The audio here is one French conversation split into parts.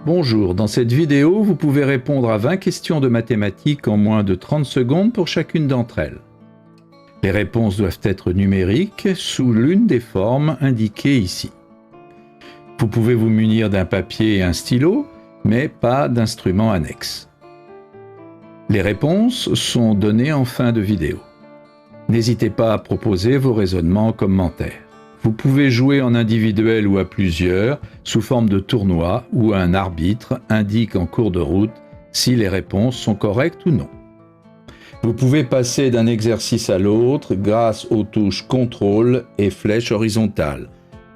Bonjour, dans cette vidéo, vous pouvez répondre à 20 questions de mathématiques en moins de 30 secondes pour chacune d'entre elles. Les réponses doivent être numériques sous l'une des formes indiquées ici. Vous pouvez vous munir d'un papier et un stylo, mais pas d'instrument annexe. Les réponses sont données en fin de vidéo. N'hésitez pas à proposer vos raisonnements en commentaire. Vous pouvez jouer en individuel ou à plusieurs, sous forme de tournoi, où un arbitre indique en cours de route si les réponses sont correctes ou non. Vous pouvez passer d'un exercice à l'autre grâce aux touches contrôle et flèche horizontale.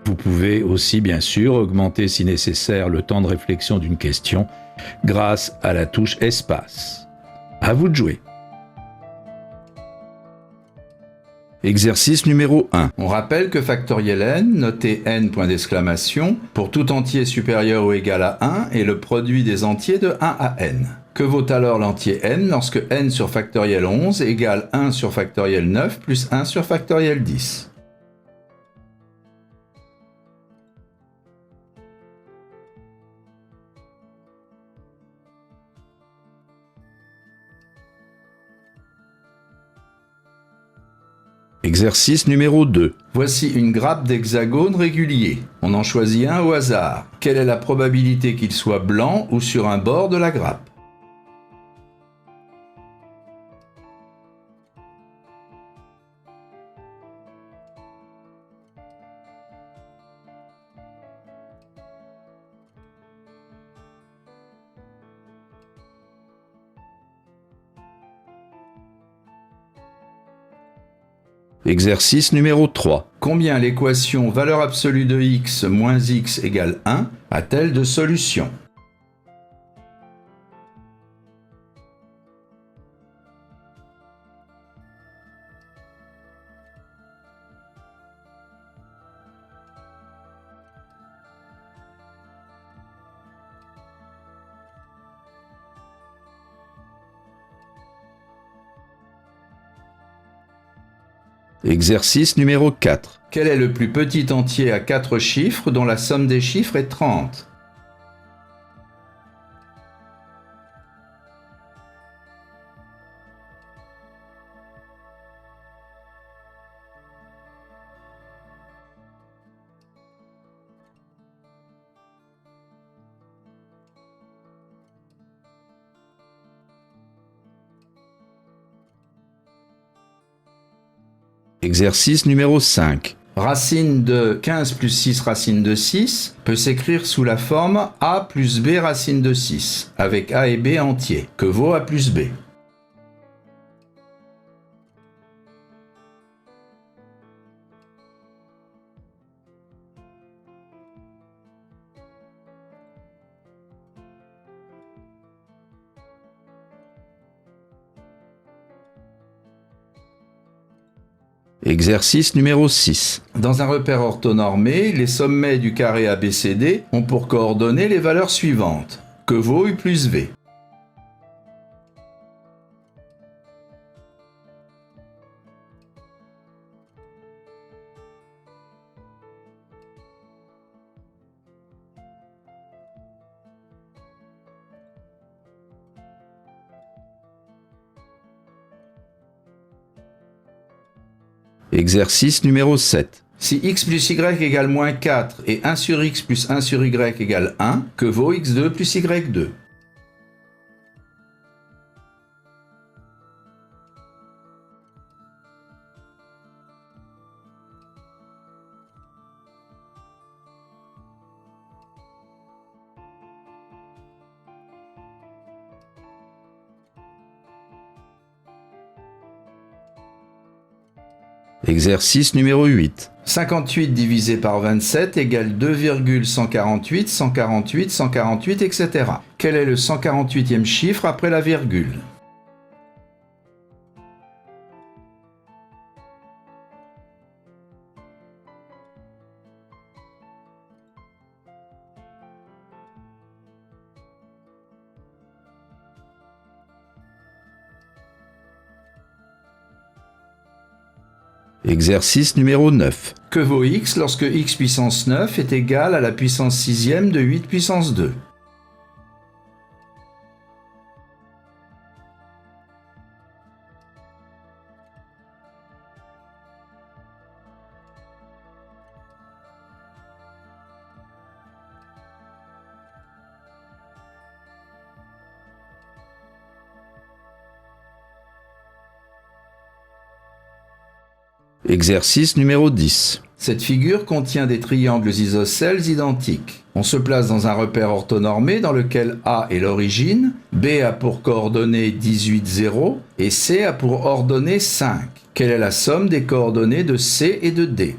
Vous pouvez aussi bien sûr augmenter si nécessaire le temps de réflexion d'une question grâce à la touche espace. À vous de jouer. Exercice numéro 1. On rappelle que factoriel n, noté n point d'exclamation, pour tout entier supérieur ou égal à 1 est le produit des entiers de 1 à n. Que vaut alors l'entier n lorsque n sur factoriel 11 égale 1 sur factoriel 9 plus 1 sur factoriel 10? Exercice numéro 2. Voici une grappe d'hexagones réguliers. On en choisit un au hasard. Quelle est la probabilité qu'il soit blanc ou sur un bord de la grappe? Exercice numéro 3. Combien l'équation valeur absolue de x moins x égale 1 a-t-elle de solutions? Exercice numéro 4. Quel est le plus petit entier à 4 chiffres dont la somme des chiffres est 30? Exercice numéro 5. Racine de 15 plus 6 racine de 6 peut s'écrire sous la forme a plus b racine de 6, avec a et b entiers. Que vaut a plus b? Exercice numéro 6. Dans un repère orthonormé, les sommets du carré ABCD ont pour coordonnées les valeurs suivantes. Que vaut U plus V? Exercice numéro 7. Si x plus y égale moins 4 et 1 sur x plus 1 sur y égale 1, que vaut x2 plus y2? Exercice numéro 8. 58 divisé par 27 égale 2,148, 148, 148, etc. Quel est le 148e chiffre après la virgule? Exercice numéro 9. Que vaut x lorsque x puissance 9 est égal à la puissance 6e de 8 puissance 2? Exercice numéro 10. Cette figure contient des triangles isocèles identiques. On se place dans un repère orthonormé dans lequel A est l'origine, B a pour coordonnées 18, 0 et C a pour ordonnée 5. Quelle est la somme des coordonnées de C et de D?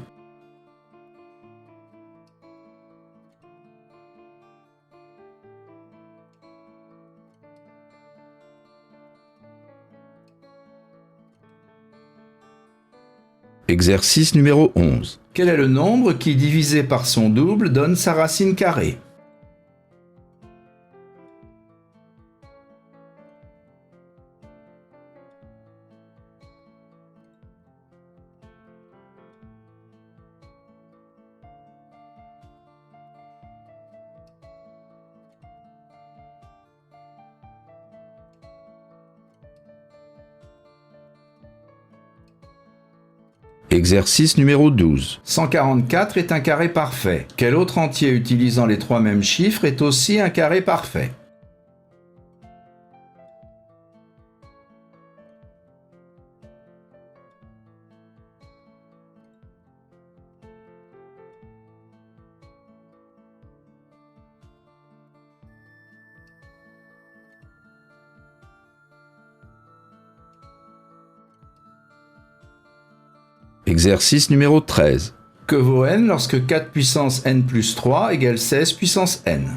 Exercice numéro 11. Quel est le nombre qui, divisé par son double, donne sa racine carrée? Exercice numéro 12. 144 est un carré parfait. Quel autre entier utilisant les trois mêmes chiffres est aussi un carré parfait? Exercice numéro 13. Que vaut n lorsque 4 puissance n plus 3 égale 16 puissance n?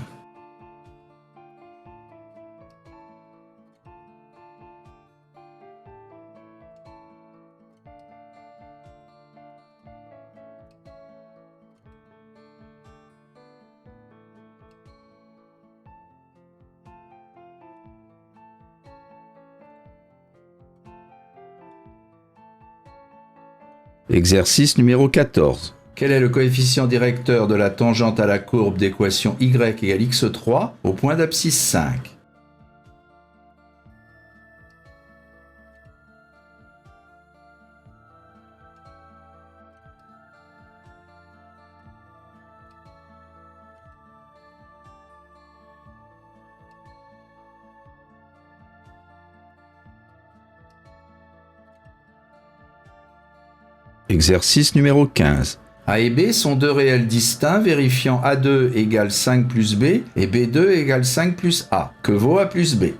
Exercice numéro 14. Quel est le coefficient directeur de la tangente à la courbe d'équation y égale x3 au point d'abscisse 5? Exercice numéro 15. A et B sont deux réels distincts vérifiant A2 égale 5 plus B et B2 égale 5 plus A. Que vaut A plus B?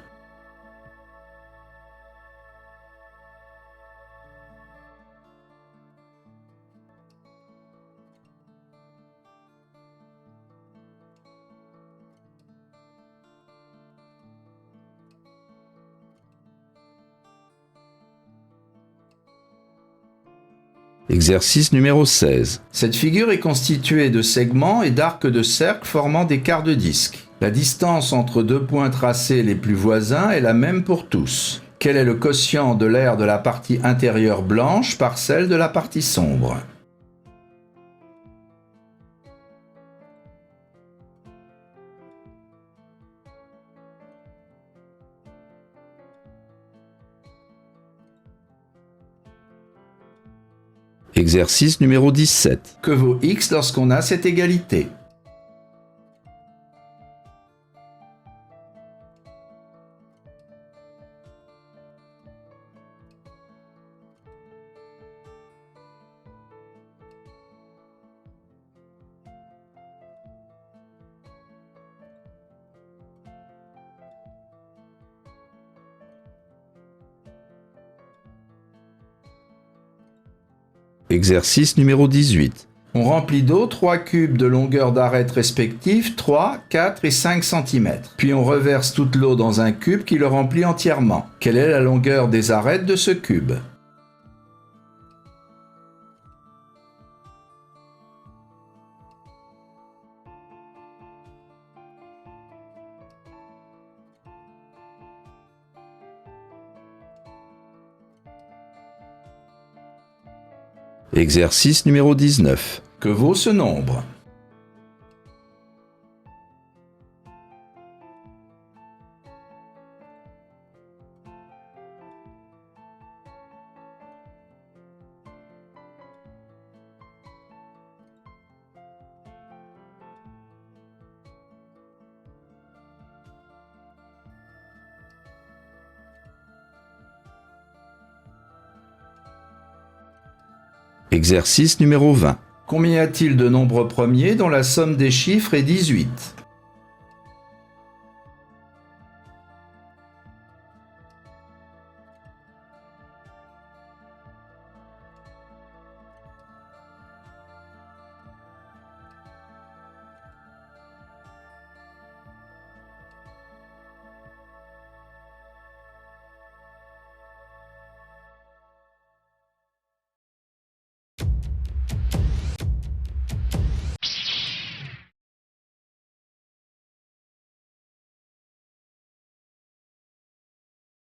Exercice numéro 16. Cette figure est constituée de segments et d'arcs de cercle formant des quarts de disque. La distance entre deux points tracés les plus voisins est la même pour tous. Quel est le quotient de l'aire de la partie intérieure blanche par celle de la partie sombre? Exercice numéro 17. Que vaut x lorsqu'on a cette égalité? Exercice numéro 18. On remplit d'eau 3 cubes de longueur d'arête respectives 3, 4 et 5 cm. Puis on reverse toute l'eau dans un cube qui le remplit entièrement. Quelle est la longueur des arêtes de ce cube? Exercice numéro 19. Que vaut ce nombre? Exercice numéro 20. Combien y a-t-il de nombres premiers dont la somme des chiffres est 18 ?